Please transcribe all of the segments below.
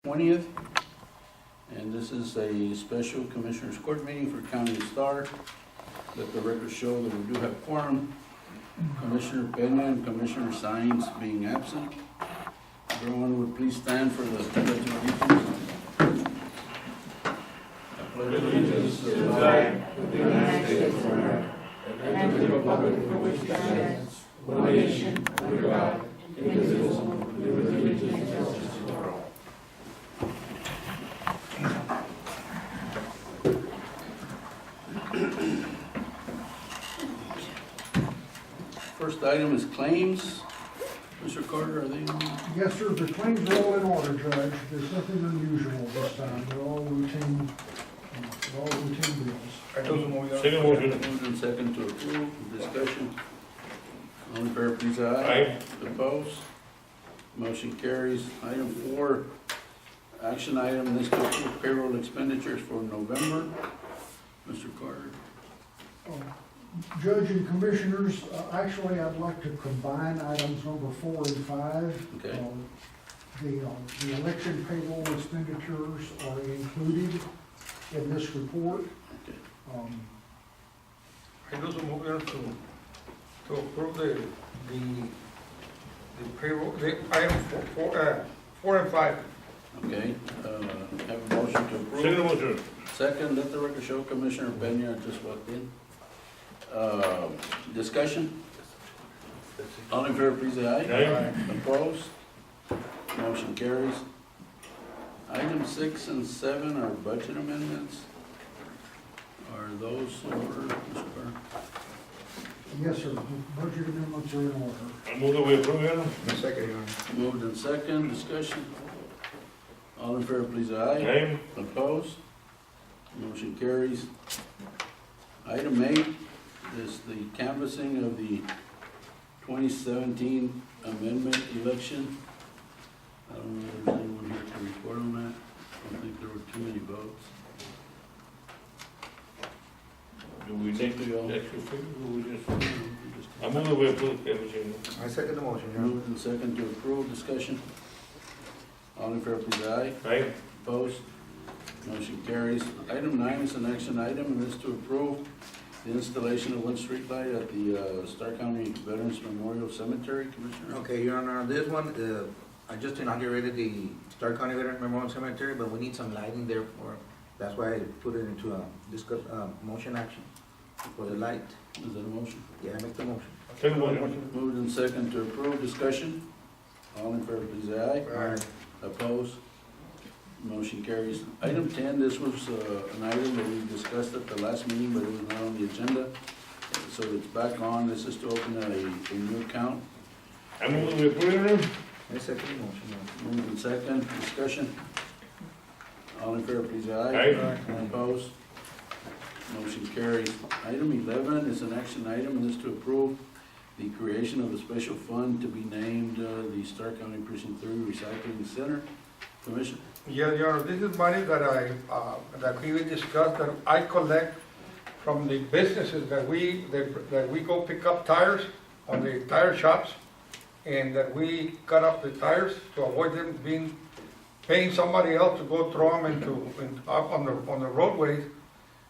20th. And this is a special Commissioners Court meeting for County of Starr. Let the record show that we do have quorum. Commissioner Peña and Commissioner Sines being absent. Everyone would please stand for the pledge of allegiance. I pledge allegiance to the flag of the United States of America and to the republic for which it stands, one nation, under God, indivisible, with liberty and justice for all. First item is claims. Mr. Carter, are they on? Yes, sir, the claims are all in order, Judge. There's nothing unusual this time. They're all routine bills. Second motion. Moved and second to approve. Discussion. All in favor, please, aye. Opposed? Motion carries. Item 4, action item, this to approve payroll expenditures for November. Mr. Carter. Judge and Commissioners, actually, I'd like to combine items number 4 and 5. Okay. The election payroll expenditures are included in this report. Okay. I do some motion to approve the payroll, the item 4 and 5. Okay, have a motion to approve. Second motion. Second, let the record show Commissioner Peña just walked in. Discussion? All in favor, please, say aye. Opposed? Motion carries. Item 6 and 7 are budget amendments. Are those in order, Mr. Carter? Yes, sir, the budget amendments are in order. I move that we approve it. Second, Your Honor. Moved in second, discussion. All in favor, please, aye. Opposed? Motion carries. Item 8 is the canvassing of the 2017 amendment election. I don't know if there's anyone here to report on that. I don't think there were too many votes. Do we It's take up to y'all. the extra figure, or we just? Just- I move that we approve everything. I second the motion, Your Honor. Moved and second to approve, discussion. All in favor, please, aye. Aye. Opposed? Motion carries. Item 9 is an action item, and this to approve the installation of one street light at the Starr County Veterans Memorial Cemetery. Commissioner? Okay, Your Honor, on this one, I just inaugurated the Starr County Veteran Memorial Cemetery, but we need some lighting there that's why I put it into a motion action for the light. Is that a motion? Yeah, I make the motion. Second motion. Moved and second to approve, discussion. All in favor, please, aye. Aye. Opposed? Motion carries. Item 10, this was an item that we discussed at the last meeting, but it was not on the agenda. So it's back on. This is to open a new account. I move that we approve it. I second the motion, Your Honor. Moved and second, discussion. All in favor, please, aye. Aye. Opposed? Motion carries. Item 11 is an action item, and this to approve the creation of a special fund to be named the Starr County Precinct 3 Recycling Center. Commissioner? Yeah, Your Honor, this is money that that we discussed, that I collect from the businesses that we go pick up tires on the tire shops, and that we cut up the tires to avoid them paying somebody else to go throw them up on the roadways,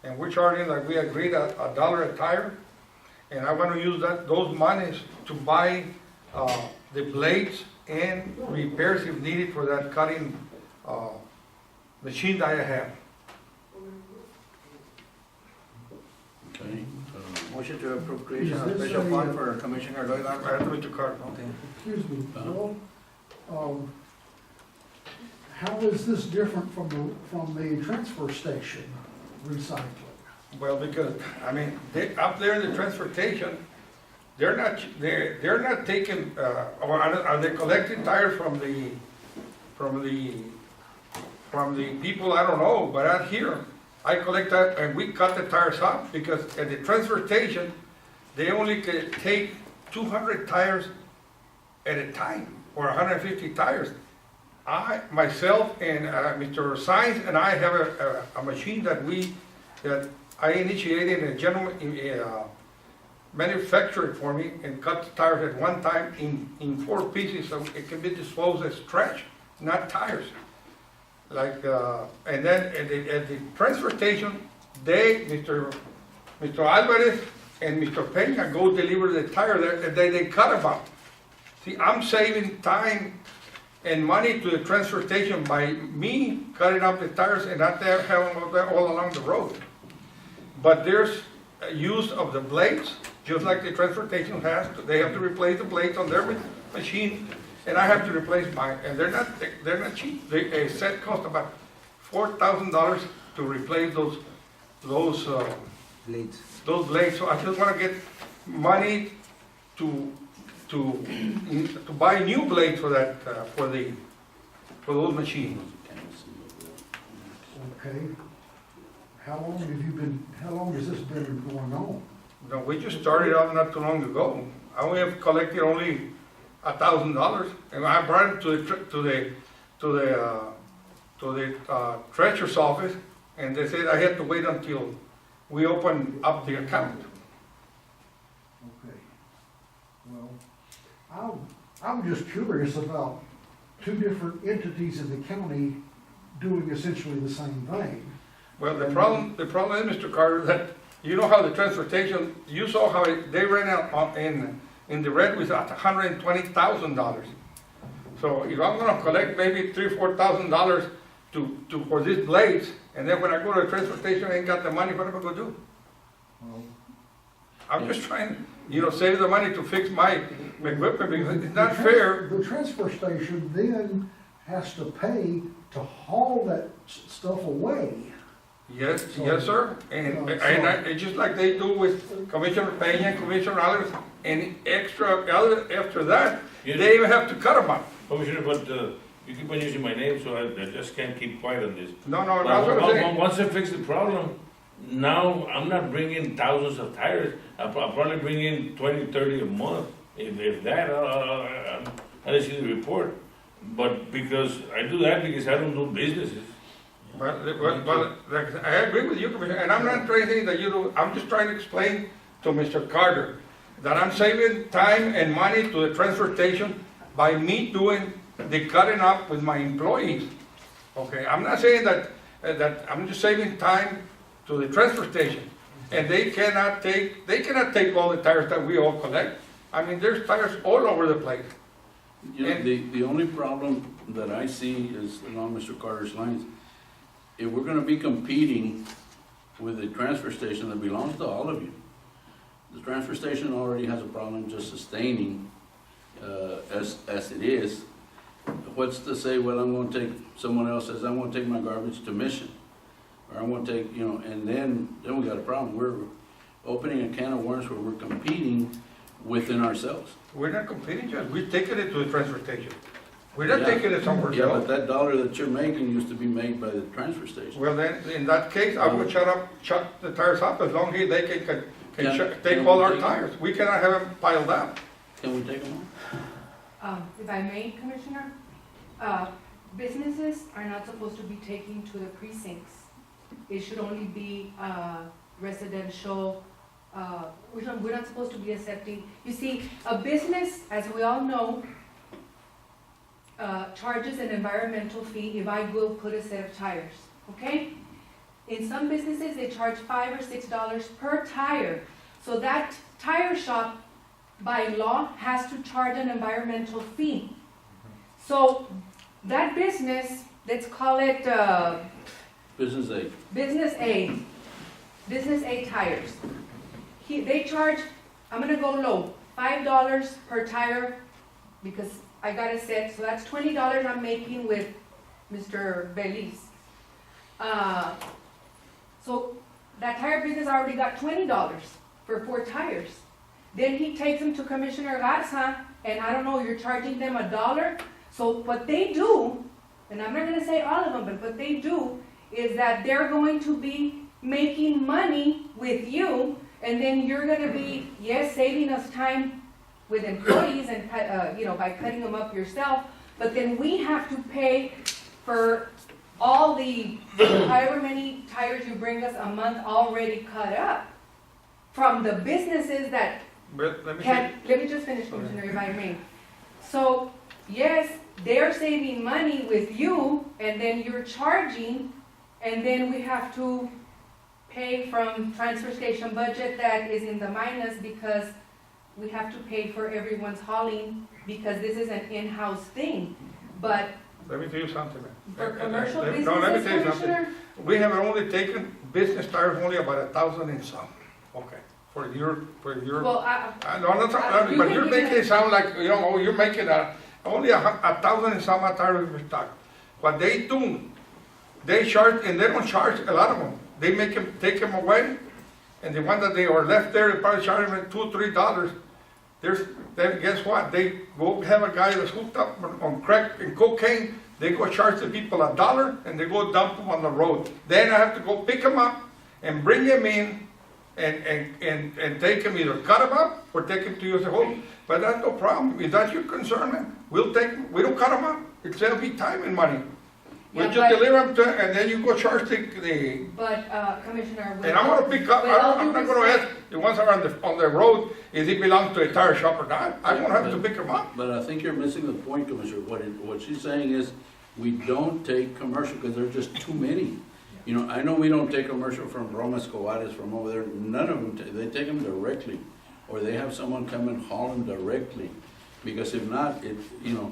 and we're charging, like we agreed, $1 a tire, and I want to use those monies to buy the blades and repairs if needed for that cutting machine that I have. Okay. Motion to approve creation of Is this special a, fund for Commissioner Lloyd. I have to make the card. Okay. Excuse me, Bill, how is this different from the transfer station recycling? Well, because, I mean, up there in the transportation, they're not taking, or are they collecting tires from the people, I don't know, but out here, I collect that and we cut the tires up, because at the transport station, they only can take 200 tires at a time, or 150 tires. Myself and Mr. Sines and I have a machine that I initiated, and a gentleman manufactured it for me and cut the tires at one time in 4 pieces, so it can be disposed as trash, not tires. and then at the transfer station, Mr. Alvarez and Mr. Peña go deliver the tire there, and they cut them up. See, I'm saving time and money to the transfer station by me cutting up the tires and not there having them all along the road. But there's a use of the blades, just like the transfer station has. They have to replace the blades on their machine, and I have to replace mine. And they're not cheap. A set cost about $4,000 to replace those Blades. blades. So I just want to get money to buy new blades for that, for those machines. Okay. How long has this been going on? No, we just started out not too long ago. I only have collected only $1,000, and I brought it to the treasurer's office, and they said I had to wait until we open up the account. Okay. Well, I'm just curious about two different entities in the county doing essentially the same thing. Well, the problem is, Mr. Carter, that you know how the transportation, you saw how they ran out in the red with $120,000. So if I'm gonna collect maybe $3,000 or $4,000 for these blades, and then when I go to the transportation, I ain't got the money, what am I gonna do? Well, I'm just trying, save the money to fix my equipment, because it's not fair. The transfer station then has to pay to haul that stuff away. Yes, sir, and it's just like they do with Commissioner Peña and Commissioner Alvarez, and after that, they even have to cut them up. Commissioner, but you keep on using my name, so I just can't keep quiet on this. No, that's what I'm saying. Once I fix the problem, now I'm not bringing thousands of tires. I'll probably bring in 20, 30 a month. If that, I didn't see the report. But because I do that because I don't do businesses. Well, I agree with you, Commissioner, and I'm not trying to say that you do, I'm just trying to explain to Mr. Carter that I'm saving time and money to the transfer station by me doing the cutting up with my employees. Okay, I'm not saying that I'm just saving time to the transfer station, and they cannot take all the tires that we all collect. I mean, there's tires all over the place. The only problem that I see is along Mr. Carter's lines. If we're gonna be competing with a transfer station that belongs to all of you, the transfer station already has a problem just sustaining, as it is. What's to say, well, I'm gonna take, someone else says, I'm gonna take my garbage to Mission, or I'm gonna take, and then we got a problem. We're opening a can of worms where we're competing within ourselves. We're not competing, Judge, we're taking it to the transfer station. We're not taking it somewhere Yeah, but else. that dollar that you're making used to be made by the transfer station. Well, then, in that case, I would shut the tires up as long as they can Can take we all our take- tires. We cannot have them piled up. Can we take them off? If I may, Commissioner, businesses are not supposed to be taking to the precincts. It should only be residential, we're not supposed to be accepting. You see, a business, as we all know, charges an environmental fee if I will put a set of tires, okay? In some businesses, they charge $5 or $6 per tire. So that tire shop, by law, has to charge an environmental fee. So that business, let's call it Business aid. Business A Tires. They charge, I'm gonna go low, $5 per tire, because I got a set, so that's $20 I'm making with Mr. Belize. So that tire business already got $20 for 4 tires. Then he takes them to Commissioner Garza, and I don't know, you're charging them $1. So what they do, and I'm not gonna say all of them, but what they do is that they're going to be making money with you, and then you're gonna be, yes, saving us time with employees and, by cutting them up yourself, but then we have to pay for all the, however many tires you bring us a month already cut up from the businesses that But let me let me just finish, Commissioner, if I may. So, yes, they're saving money with you, and then you're charging, and then we have to pay from transfer station budget that is in the minus because we have to pay for everyone's hauling because this is an in-house thing. But Let me tell you something, man. for commercial No, let me businesses, tell you something. Commissioner, We have only taken business tires only about 1,000 and some, okay, for your, well, no, not, you but can you're give me making it sound like, you know, oh, you're making only 1,000 and some tires per stock. What they do, they charge, and they don't charge a lot of them. They make them, take them away, and the one that they are left there, they probably charge them $2 or $3. Then guess what? They go have a guy that's hooked up on crack and cocaine. They go charge the people $1 and they go dump them on the road. Then I have to go pick them up and bring them in and take them, either cut them up or take them to your home. But that's no problem. If that's your concern, man, we'll take them. We don't cut them up. It'll save me time and money. We'll Yeah, just but- deliver them to, and then you go charge the but, Commissioner. with and I'm all- gonna pick up, with all I'm due not gonna respect- ask, the ones that are on the road, is it belong to a tire shop or not? I won't have to pick them up. But I think you're missing the point, Commissioner. What she's saying is, we don't take commercial because there are just too many. You know, I know we don't take commercial from Roma Escobares, from over there, none of them, they take them directly. Or they have someone come and haul them directly. Because if not, you know,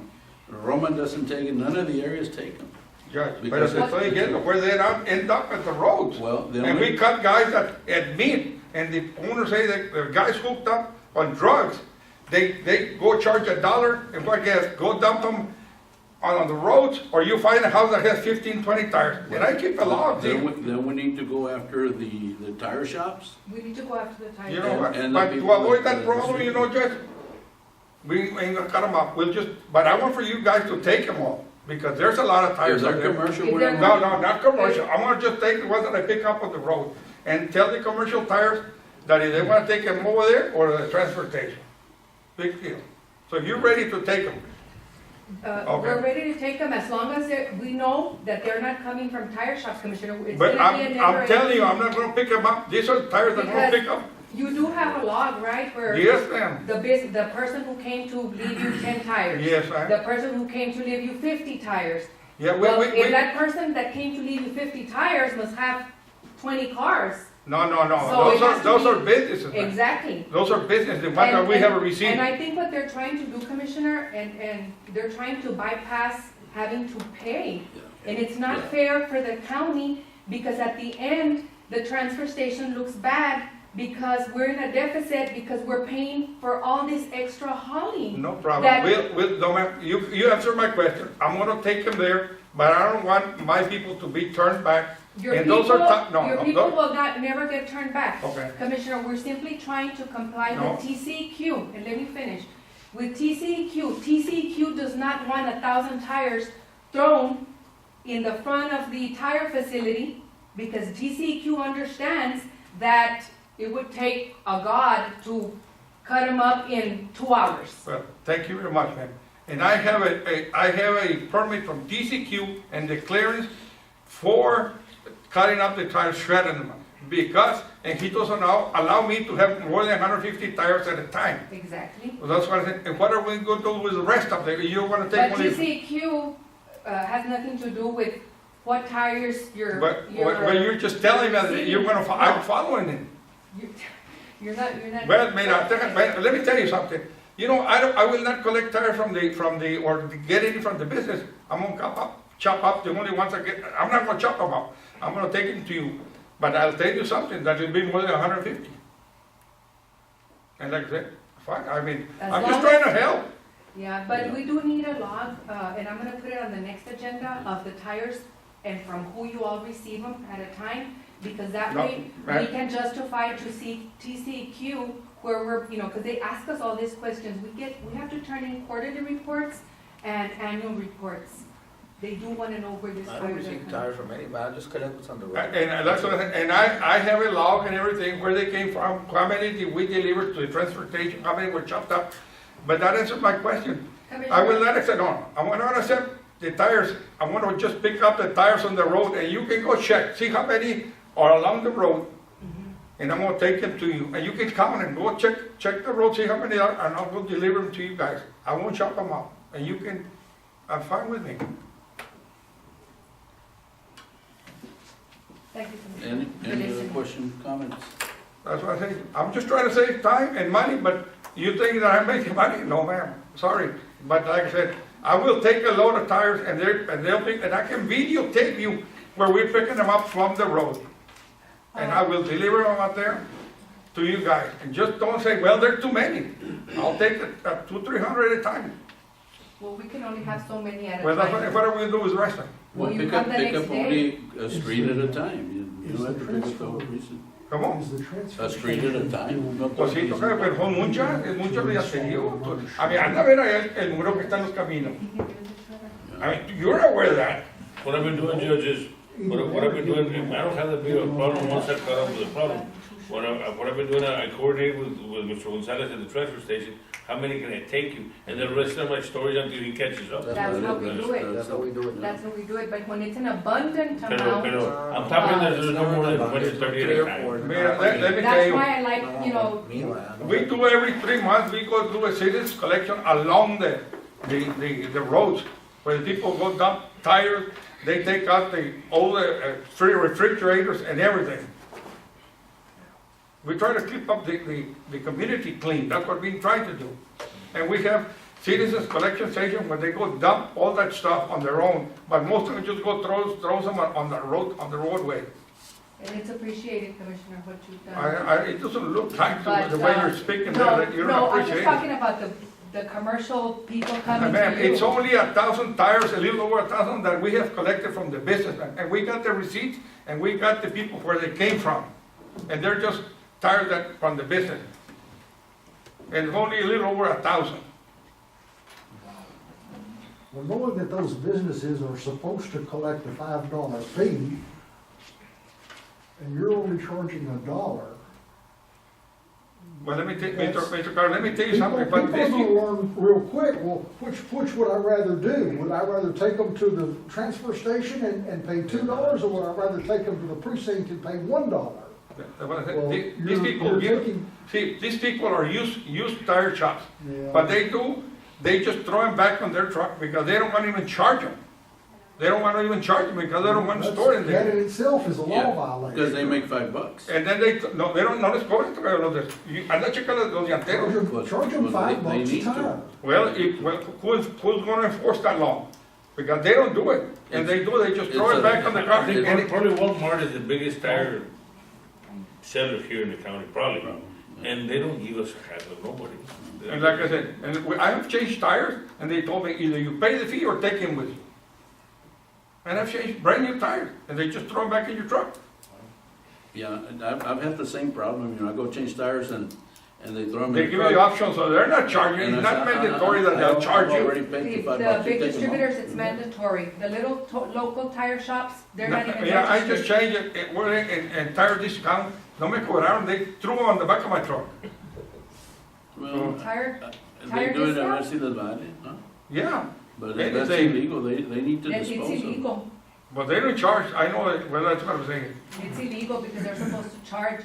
Roma doesn't take it, none of the areas take them. Judge, but Because if they get where they end up at the roads. Well, the And we only, cut guys that admit, and the owners say that the guys hooked up on drugs, they go charge $1, and what guess, go dump them on the roads, or you find a house that has 15, 20 tires. And I keep a log, see? then we need to go after the tire shops. We need to go after the tire. You know, what? And the but to people avoid that- that problem, you know, Judge, we ain't gonna cut them up. We'll just, but I want for you guys to take them all, because there's a lot of If tires out they're there. commercial, If we're they're not. No, not commercial. I wanna just take the ones that I pick up on the road and tell the commercial tires that if they wanna take them over there or the transfer station. Big deal. So you're ready to take them. Okay. We're ready to take them as long as we know that they're not coming from tire shops, Commissioner. It's But gonna be a never I'm telling you, I'm ending- not gonna pick them up. These are tires that I'm gonna Because- pick up. You do have a log, right, where Yes, ma'am. the person who came to leave you 10 tires. Yes, ma'am. The person who came to leave you 50 tires. Yeah, Well, if that person that came to leave you 50 tires must have 20 cars. no. So it has to Those be- are businesses, ma'am. Exactly. Those are business, the ones that And- we have a and- receipt. And I think what they're trying to do, Commissioner, and they're trying to bypass having to pay. And it's not Yeah. fair for the county, because at the end, the transfer station looks bad because we're in a deficit because we're paying for all this extra hauling. No problem. That- No, ma'am, you answered my question. I'm gonna take them there, but I don't want my people to be turned back. Your And people, those are no, your no, people those- will not, never get turned back. Okay. Commissioner, we're simply trying to comply No. with TCEQ, and let me finish. With TCEQ does not want 1,000 tires thrown in the front of the tire facility, because TCEQ understands that it would take a god to cut them up in 2 hours. Well, thank you very much, ma'am. And I have a permit from TCQ and the clearance for cutting up the tires, shredding them. Because, and he doesn't allow me to have more than 150 tires at a time. Exactly. Well, that's what I said. And what are we going to do with the rest of them? You're going to take But only. TCEQ has nothing to do with what tires But you're just telling me that you're going to, I'm following it. You're not. Well, let me tell you something. You know, I will not collect tires or get any from the business. I'm gonna chop up the only ones I get. I'm not gonna chop them up. I'm gonna take them to you. But I'll tell you something, that will be more than 150. And like I said, fine, I mean, As I'm long just trying to as- help. Yeah, but we do need a log, and I'm gonna put it on the next agenda of the tires and from who you all receive them at a time, because that No, way we right. can justify to TCEQ where we're, because they ask us all these questions. We have to turn in quarterly reports and annual reports. They do wanna know where these I don't tires are receive coming. tires from anybody, I just collect what's on the road. And that's what I have a log and everything, where they came from, how many did we deliver to the transfer station, how many were chopped up. But that answers my question. I will not accept, no, I'm not gonna accept the tires. I'm gonna just pick up the tires on the road and you can go check, see how many are along the road. And I'm gonna take them to you, and you can count and go check the road, see how many are, and I'll go deliver them to you guys. I won't chop them up, and you can I'm fine with me. Thank you, Commissioner. Any other question, comments? That's what I say. I'm just trying to save time and money, but you think that I'm making money? No, ma'am. Sorry. But like I said, I will take a load of tires and they'll think, and I can videotape you where we're picking them up from the road. And I will deliver them out there to you guys. And just don't say, well, there's too many. I'll take 200-300 at a time. Well, we can only have so many at a Well, that's time. what are we gonna do with the rest of them? Well, you pick come up, the pick next up day. only a street at a time. You Is don't have the to pick up the whole transfer- precinct. Come on. Is the transfer A street at a time. no Pues sí, todo toca, pero son muchas, es mucho días. A mí, anda a ver ahí el muro que está en los caminos. I mean, you're aware of that. What I've been doing, Judge, is, what I've been doing, I don't have that big of a problem once I caught up with the problem. What I've been doing, I coordinate with Mr. Gonzalez at the transfer station, how many can I take you? And the rest of my stories until he catches up. That's how we do it. That's how we do it. That's how we do it, but when it's an abundant Pero, amount, pero, I'm talking that there's no more than 20, 30 at a time. Mira, let me tell that's you, why I like, you know, Meanwhile, we do every 3 months, we go do a citizens collection along the roads, where the people go dump tires, they take out all the free refrigerators and everything. We try to keep up the community clean, that's what we're trying to do. And we have citizens collection station where they go dump all that stuff on their own, but most of them just go throws them on the roadway. and it's appreciated, Commissioner, what you've done. It doesn't look like But, the way you're speaking there, no, that you no, don't I'm appreciate just it. talking about the commercial people coming Ma'am, to you. it's only 1,000 tires, a little over 1,000 that we have collected from the businessmen. And we got the receipts and we got the people where they came from. And they're just tires that from the business. And it's only a little over 1,000. Well, knowing that those businesses are supposed to collect a $5 fee, and you're only charging $1, Well, let me tell, Yes. Mr. Carter, let me tell you people something are about this. gonna learn real quick, well, which would I rather do? Would I rather take them to the transfer station and pay $2, or would I rather take them to the precinct and pay $1? That's what I said. Well, These you're people give, taking- see, these people are used tire shops. Yeah. What they do, they just throw them back on their truck because they don't want to even charge them. They don't want to even charge them because they don't want to store it That in there. itself is a Yeah, law violation. because they make $5. And then they don't, no les cobran, anda checando los llanteros. Charge them Well, $5 they a need to. tire. Well, who's going to enforce that law? Because they don't do it. And they do, they just throw It's it a- back on the I car. think And probably Walmart is the biggest tire seller here in the county, probably. And they don't give us a hassle, nobody. and like I said, I have changed tires and they told me either you pay the fee or take him with you. And I've changed brand new tires and they just throw them back in your truck. Yeah, and I've had the same problem, I go change tires and they throw them in They the give you the truck. option, so they're not charging, And it's I not said, mandatory that I they'll don't- charge I've you. already paid The the $5, the you big take them distributors, home. it's mandatory. The little local tire shops, they're not even Yeah, I just registered. changed it, we're in tire discount, no me cobraron, they threw them on the back of my truck. Well, Tire, they tire do it discount? unless it's Valley, huh? Yeah, But Anything. that's illegal, they need to it's dispose of them. illegal. but they don't charge, I know that, well, that's what I'm saying. It's illegal because they're supposed to charge.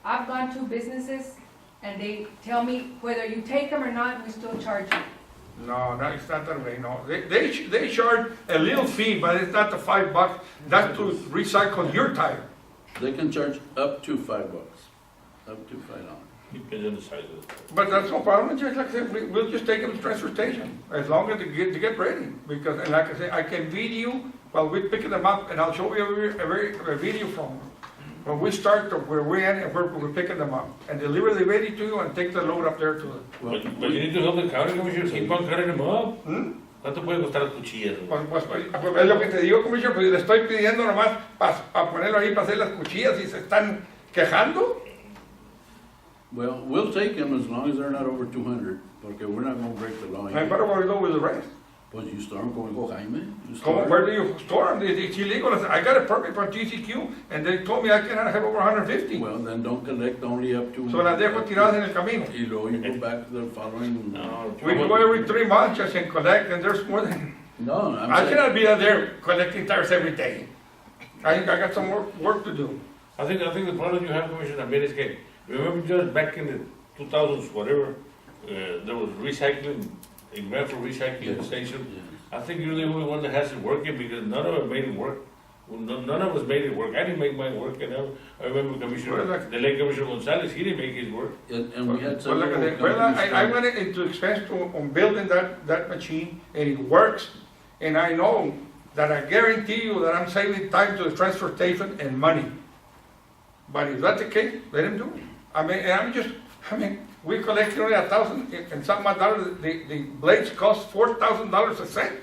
I've gone to businesses and they tell me whether you take them or not, we still charge you. No, it's not that way, no. They charge a little fee, but it's not the $5, that's to recycle your tire. They can charge up to $5, up to $5. Depends on the size of it. But that's no problem, just like I said, we'll just take them to the transfer station, as long as they get ready. Because, and like I said, I can video while we're picking them up, and I'll show you a video from when we start to where we're at and where we're picking them up. And deliver the ready to you and take the load up there to them. Well, But you need to help the county, Commissioner, keep on cutting them up. ¿Mm? ¿Cuánto puede costar las cuchillas? Pues, es lo que te digo, Commissioner, pues le estoy pidiendo nomás para ponerlo ahí, para hacer las cuchillas y se están quejando. Well, we'll take them as long as they're not over 200, porque we're not gonna break the law. And better go with the rest. Pues you store them como Jaime. you Como, store where 'em. do you store them? It's illegal. I got a permit from TCQ, and they told me I cannot have over 150. Well, then don't collect only up to. So las dejo tiradas en el camino. Y luego you go back the following. No, We go every 3 months just and collect, and there's more than, No, I'm I saying, cannot be out there collecting tires every day. I got some work to do. I think the problem you have, Commissioner, I mean, is que, remember just back in the 2000s, whatever, there was recycling, a grant for recycling Yeah. station. yeah. I think you're the only one that has it working, because none of it made it work. Well, none of us made it work. I didn't make mine work, and I remember the late Commissioner Gonzalez, he didn't make his work. And we had Well, several. I went into expense on building that machine, and it works, and I know that I guarantee you that I'm saving time to the transfer station and money. But if that's the case, let him do it. I mean, we collected only $1,000 and some odd dollars, the blades cost $4,000 a set,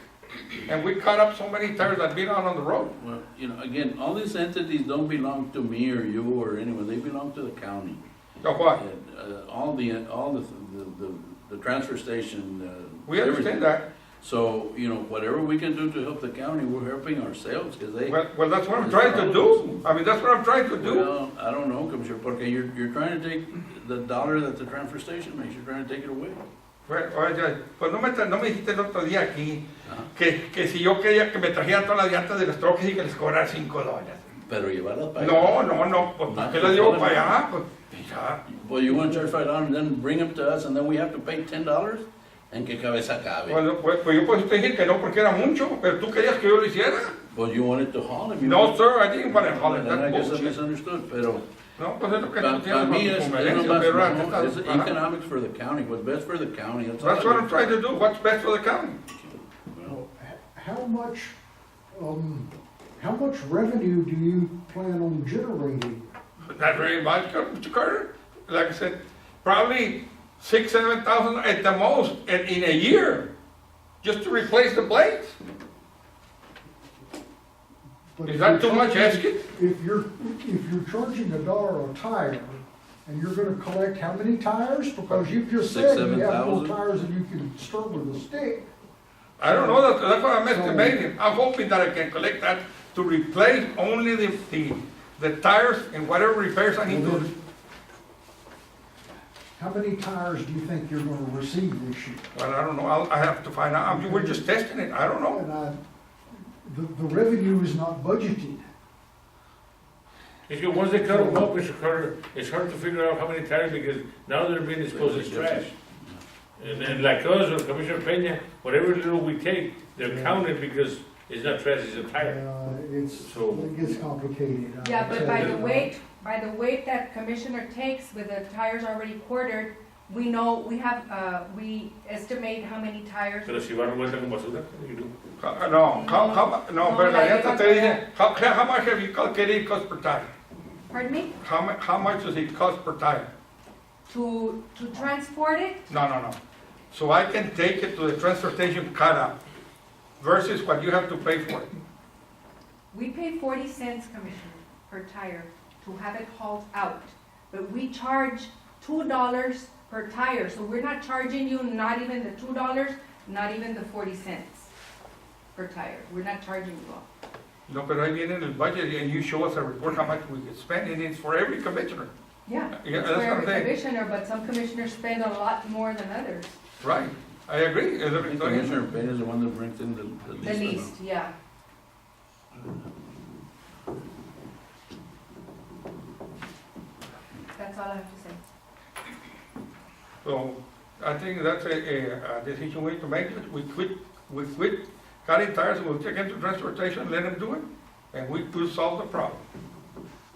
and we cut up so many tires that been out on the road. Well, again, all these entities don't belong to me or you or anyone, they belong to the county. So what? And, all the transfer station, We understand everything. that. So, whatever we can do to help the county, we're helping ourselves, because they. Well, that's what I'm trying to do. I mean, that's what I'm trying to do. Well, I don't know, Commissioner, porque you're trying to take the dollar that the transfer station makes, you're trying to take it away. Pues, oye, pues no me dijiste el otro día aquí Ajá. que si yo quería que me trajeran todas las llantas de los troques y que les cobrara $5. Pero llevarlas para allá. No, pues ¿para qué las llevo para allá? Pues ya. Well, you want to charge $5 and then bring them to us, and then we have to pay $10? ¿En qué cabeza cabe? Pues yo pues te dije que no porque era mucho, pero tú querías que yo lo hiciera. Well, you wanted to haul them. No, sir, I didn't want to haul it. Then I That's guess I bullshit. misunderstood, pero. No, pues es lo que tú Para tienes mí con es tu conveniencia, nomás, pero no, antes es estás- economics for the county, what's best for the county, that's all. That's what I'm trying to do, what's best for the county. Well, How much revenue do you plan on generating? Not very much, Mr. Carter. Like I said, probably 6,000, 7,000 at the most in a year, just to replace the blades. But Is if that you're too much charging- asking? If you're charging $1 a tire, and you're gonna collect how many tires? Because you've just Six, said you have more 7,000? tires than you can stir with a stick. I don't know, that's what I'm estimating. I'm hoping that I can collect that to replace only the tires and whatever repairs I need Well, to. then, how many tires do you think you're gonna receive this year? Well, I don't know, I have to find out. We're just testing it, I don't know. And the revenue is not budgeted. If you, once they cut them up, Mr. Carter, it's hard to figure out how many tires, because now they're being disposed as trash. And like us, or Commissioner Peña, whatever little we take, they're counted because it's not trash, it's a tire. It gets complicated. Yeah, but by the Okay. weight that Commissioner takes with the tires already quartered, we know, we estimate how many tires. Pero si va revuelta con basura, you do. No, pero la llanta te dije, how much have you calculated it cost per tire? Pardon me? How much does it cost per tire? To transport it, No. So I can take it to the transfer station cut up versus what you have to pay for it. we pay 40 cents, Commissioner, per tire to have it hauled out. But we charge $2 per tire, so we're not charging you not even the $2, not even the 40 cents per tire. We're not charging you all. No, pero ahí viene en el budget and you show us a report how much we can spend, and it's for every commissioner. Yeah, Yeah, it's that's for what I'm every saying. commissioner, but some commissioners spend a lot more than others. Right, I agree. Es lo que estoy Commissioner diciendo. Peña is the one that brings in the The least least, amount. yeah. That's all I have to say. So I think that's a decision we need to make. We quit cutting tires, we'll take them to transportation, let them do it, and we could solve the problem.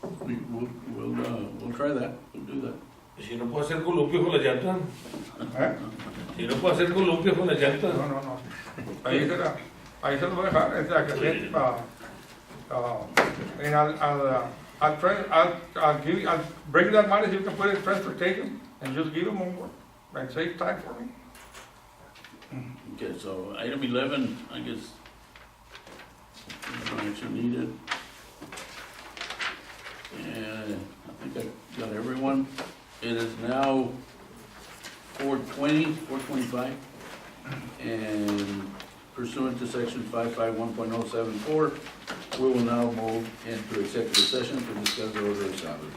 We'll try that, we'll do that. Y si no puedo hacer columpio con la llanta, ¿Eh? si no puedo hacer columpio con la llanta. No. Ahí se lo voy a dejar. Es la que se, and I'll bring that money so you can put it in transportation and just give them more and save time for me. Okay, so item 11, I guess, no action needed. And I think I got everyone. It is now 4:25, and pursuant to section 551.074, we will now move into executive session to discuss the order of salaries.